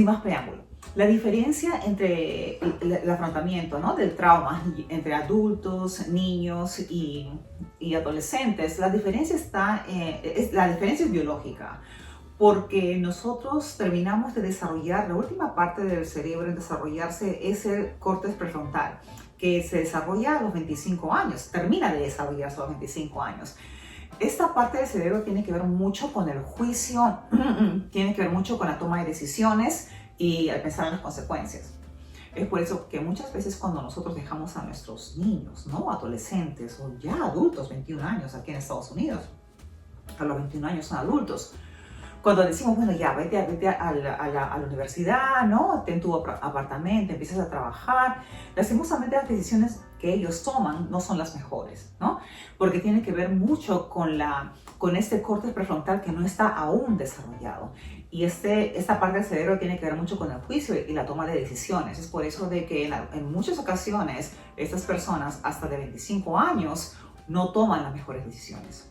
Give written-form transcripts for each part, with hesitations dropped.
más preámbulo, la diferencia entre el afrontamiento, ¿no?, del trauma entre adultos, niños y adolescentes, la diferencia es biológica. Porque nosotros terminamos de desarrollar, la última parte del cerebro en desarrollarse es el córtex prefrontal, que se desarrolla a los 25 años, termina de desarrollarse a los 25 años. Esta parte del cerebro tiene que ver mucho con el juicio, tiene que ver mucho con la toma de decisiones y al pensar en las consecuencias. Es por eso que muchas veces cuando nosotros dejamos a nuestros niños, ¿no?, adolescentes o ya adultos, 21 años aquí en Estados Unidos, a los 21 años son adultos, cuando decimos, bueno, ya, vete a la universidad, ¿no?, ten tu apartamento, empiezas a trabajar, lastimosamente las decisiones que ellos toman no son las mejores, ¿no? Porque tiene que ver mucho con este córtex prefrontal que no está aún desarrollado. Y esta parte del cerebro tiene que ver mucho con el juicio y la toma de decisiones. Es por eso de que en muchas ocasiones estas personas hasta de 25 años no toman las mejores decisiones.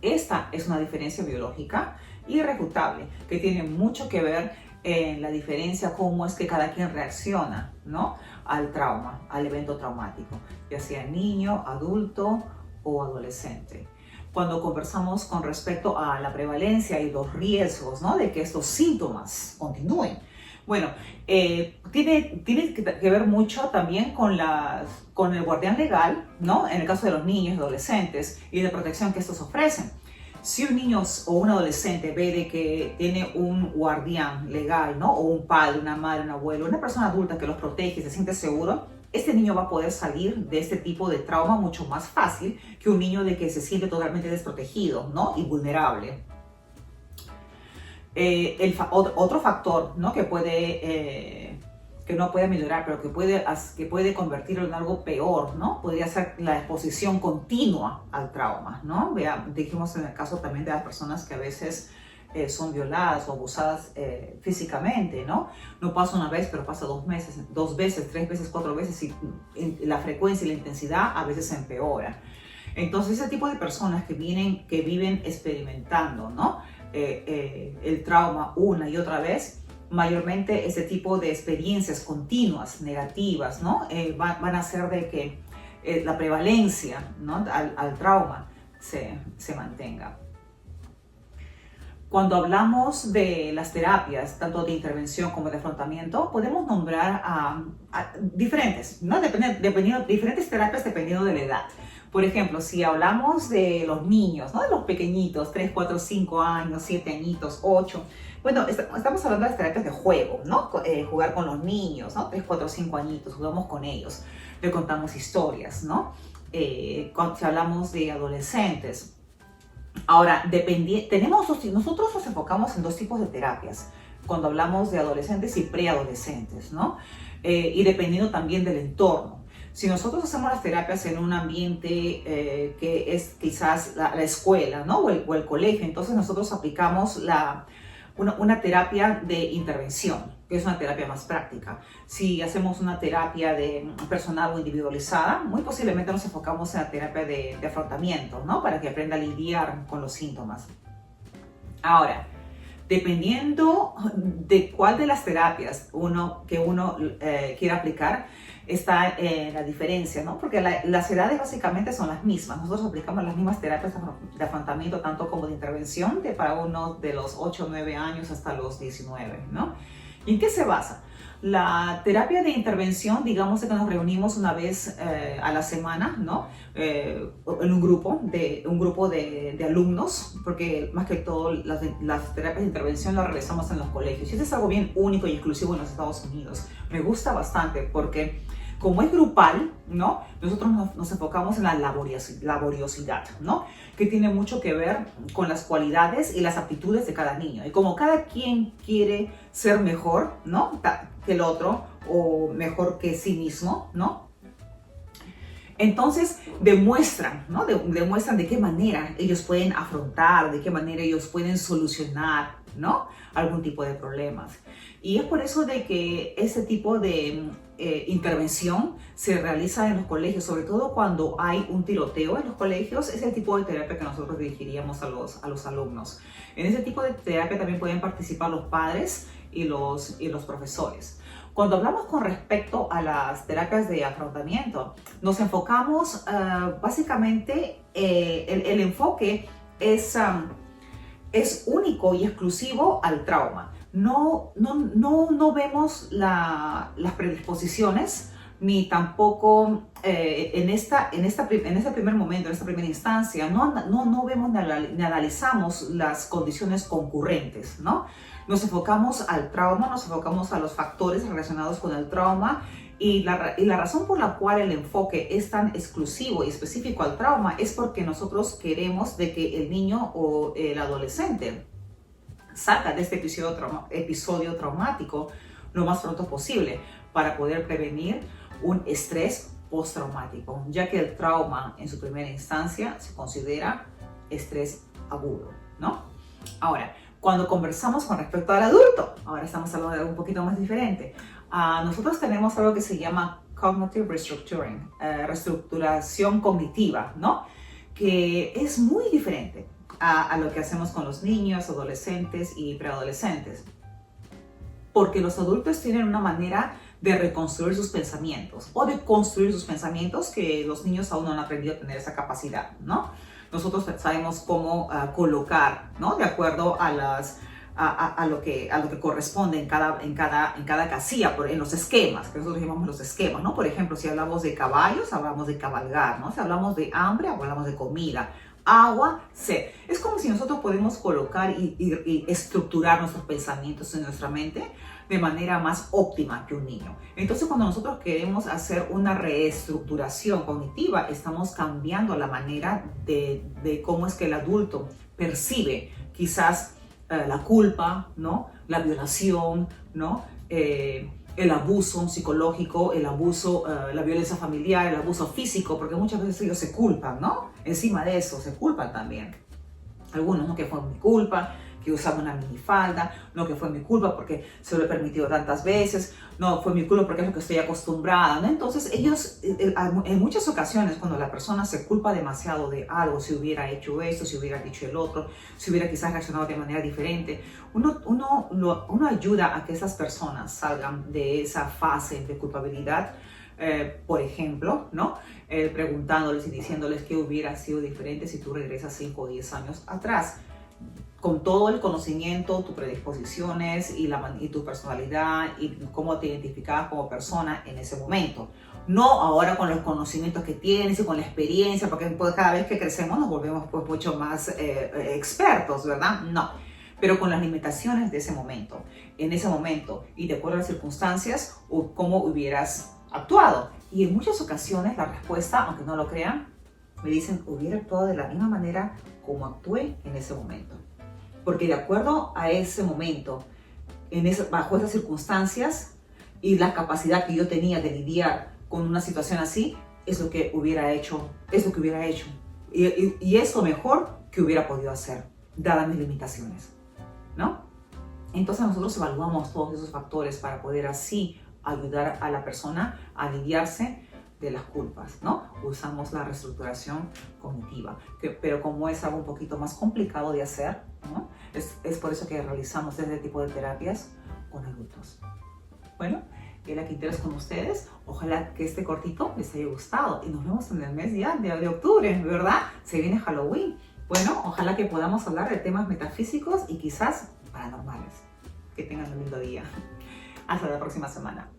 Esta es una diferencia biológica irrefutable que tiene mucho que ver en la diferencia cómo es que cada quien reacciona, ¿no?, al trauma, al evento traumático, ya sea niño, adulto o adolescente. Cuando conversamos con respecto a la prevalencia y los riesgos, ¿no?, de que estos síntomas continúen, bueno, tiene que ver mucho también con el guardián legal, ¿no?, en el caso de los niños y adolescentes, y de protección que estos ofrecen. Si un niño o un adolescente ve de que tiene un guardián legal, ¿no?, o un padre, una madre, un abuelo, una persona adulta que los protege y se siente seguro, este niño va a poder salir de este tipo de trauma mucho más fácil que un niño de que se siente totalmente desprotegido, ¿no?, y vulnerable. Otro factor, ¿no?, que no puede mejorar, pero que puede convertirlo en algo peor, ¿no?, podría ser la exposición continua al trauma, ¿no? Dijimos en el caso también de las personas que a veces son violadas o abusadas físicamente, ¿no? No pasa una vez, pero pasa 2 veces, 3 veces, 4 veces, y la frecuencia y la intensidad a veces se empeora. Entonces, ese tipo de personas que viven experimentando, ¿no?, el trauma una y otra vez, mayormente ese tipo de experiencias continuas, negativas, ¿no?, van a hacer de que la prevalencia, ¿no?, al trauma se mantenga. Cuando hablamos de las terapias, tanto de intervención como de afrontamiento, podemos nombrar a diferentes, ¿no?, diferentes terapias dependiendo de la edad. Por ejemplo, si hablamos de los niños, ¿no?, de los pequeñitos, 3, 4, 5 años, 7 añitos, 8, bueno, estamos hablando de las terapias de juego, ¿no? Jugar con los niños, ¿no?, 3, 4, 5 añitos, jugamos con ellos, le contamos historias, ¿no? Si hablamos de adolescentes, ahora, nosotros nos enfocamos en 2 tipos de terapias cuando hablamos de adolescentes y preadolescentes, ¿no? Y dependiendo también del entorno. Si nosotros hacemos las terapias en un ambiente que es quizás la escuela, ¿no?, o el colegio, entonces nosotros aplicamos una terapia de intervención, que es una terapia más práctica. Si hacemos una terapia personal o individualizada, muy posiblemente nos enfocamos en la terapia de afrontamiento, ¿no?, para que aprenda a lidiar con los síntomas. Ahora, dependiendo de cuál de las terapias que uno quiera aplicar, está la diferencia, ¿no? Porque las edades básicamente son las mismas. Nosotros aplicamos las mismas terapias de afrontamiento, tanto como de intervención, para uno de los 8 o 9 años hasta los 19, ¿no? ¿Y en qué se basa? La terapia de intervención, digamos que nos reunimos una vez a la semana, ¿no? En un grupo de alumnos, porque más que todo las terapias de intervención las realizamos en los colegios. Y eso es algo bien único y exclusivo en los Estados Unidos. Me gusta bastante porque como es grupal, ¿no?, nosotros nos enfocamos en la laboriosidad, ¿no?, que tiene mucho que ver con las cualidades y las aptitudes de cada niño. Y como cada quien quiere ser mejor, ¿no?, que el otro, o mejor que sí mismo, ¿no?, entonces demuestran, ¿no?, demuestran de qué manera ellos pueden afrontar, de qué manera ellos pueden solucionar, ¿no?, algún tipo de problemas. Y es por eso de que ese tipo de intervención se realiza en los colegios, sobre todo cuando hay un tiroteo en los colegios. Es el tipo de terapia que nosotros dirigiríamos a los alumnos. En ese tipo de terapia también pueden participar los padres y los profesores. Cuando hablamos con respecto a las terapias de afrontamiento, nos enfocamos básicamente, el enfoque es único y exclusivo al trauma. No vemos las predisposiciones ni tampoco en este primer momento, en esta primera instancia, no vemos ni analizamos las condiciones concurrentes, ¿no? Nos enfocamos al trauma, nos enfocamos a los factores relacionados con el trauma y la razón por la cual el enfoque es tan exclusivo y específico al trauma es porque nosotros queremos de que el niño o el adolescente salga de este episodio traumático lo más pronto posible para poder prevenir un estrés postraumático, ya que el trauma en su primera instancia se considera estrés agudo, ¿no? Ahora, cuando conversamos con respecto al adulto, ahora estamos hablando de algo un poquito más diferente. Nosotros tenemos algo que se llama Cognitive Restructuring, reestructuración cognitiva, ¿no? Que es muy diferente a lo que hacemos con los niños, adolescentes y preadolescentes. Porque los adultos tienen una manera de reconstruir sus pensamientos o de construir sus pensamientos que los niños aún no han aprendido a tener esa capacidad, ¿no? Nosotros sabemos cómo colocar, ¿no? De acuerdo a lo que corresponde en cada casilla, en los esquemas, que nosotros llamamos los esquemas, ¿no? Por ejemplo, si hablamos de caballos, hablamos de cabalgar, ¿no? Si hablamos de hambre, hablamos de comida, agua, sed. Es como si nosotros podemos colocar y estructurar nuestros pensamientos en nuestra mente de manera más óptima que un niño. Entonces, cuando nosotros queremos hacer una reestructuración cognitiva, estamos cambiando la manera de cómo es que el adulto percibe quizás la culpa, ¿no? La violación, ¿no? El abuso psicológico, el abuso, la violencia familiar, el abuso físico, porque muchas veces ellos se culpan, ¿no? Encima de eso se culpan también. Algunos, ¿no? Que fue mi culpa, que usaba una minifalda, no, que fue mi culpa porque se lo he permitido tantas veces, no, fue mi culpa porque es lo que estoy acostumbrada, ¿no? Entonces ellos, en muchas ocasiones, cuando la persona se culpa demasiado de algo, si hubiera hecho esto, si hubiera dicho el otro, si hubiera quizás reaccionado de manera diferente, uno ayuda a que esas personas salgan de esa fase de culpabilidad, por ejemplo, ¿no? Preguntándoles y diciéndoles que hubiera sido diferente si tú regresas 5 o 10 años atrás, con todo el conocimiento, tus predisposiciones y tu personalidad y cómo te identificabas como persona en ese momento. No ahora con los conocimientos que tienes y con la experiencia, porque pues, cada vez que crecemos nos volvemos pues, mucho más expertos, ¿verdad? No, pero con las limitaciones de ese momento, en ese momento y de acuerdo a las circunstancias, cómo hubieras actuado. Y en muchas ocasiones la respuesta, aunque no lo crean, me dicen, hubiera actuado de la misma manera como actué en ese momento. Porque de acuerdo a ese momento, bajo esas circunstancias y la capacidad que yo tenía de lidiar con una situación así, es lo que hubiera hecho, y es lo mejor que hubiera podido hacer, dadas mis limitaciones, ¿no? Entonces nosotros evaluamos todos esos factores para poder así ayudar a la persona a aliviarse de las culpas, ¿no? Usamos la reestructuración cognitiva, pero como es algo un poquito más complicado de hacer, ¿no? Es por eso que realizamos este tipo de terapias con adultos. Bueno, Ela Quinteros con ustedes. Ojalá que este cortito les haya gustado y nos vemos en el mes ya de octubre, ¿verdad? Se viene Halloween. Bueno, ojalá que podamos hablar de temas metafísicos y quizás paranormales. Que tengan un lindo día. Hasta la próxima semana.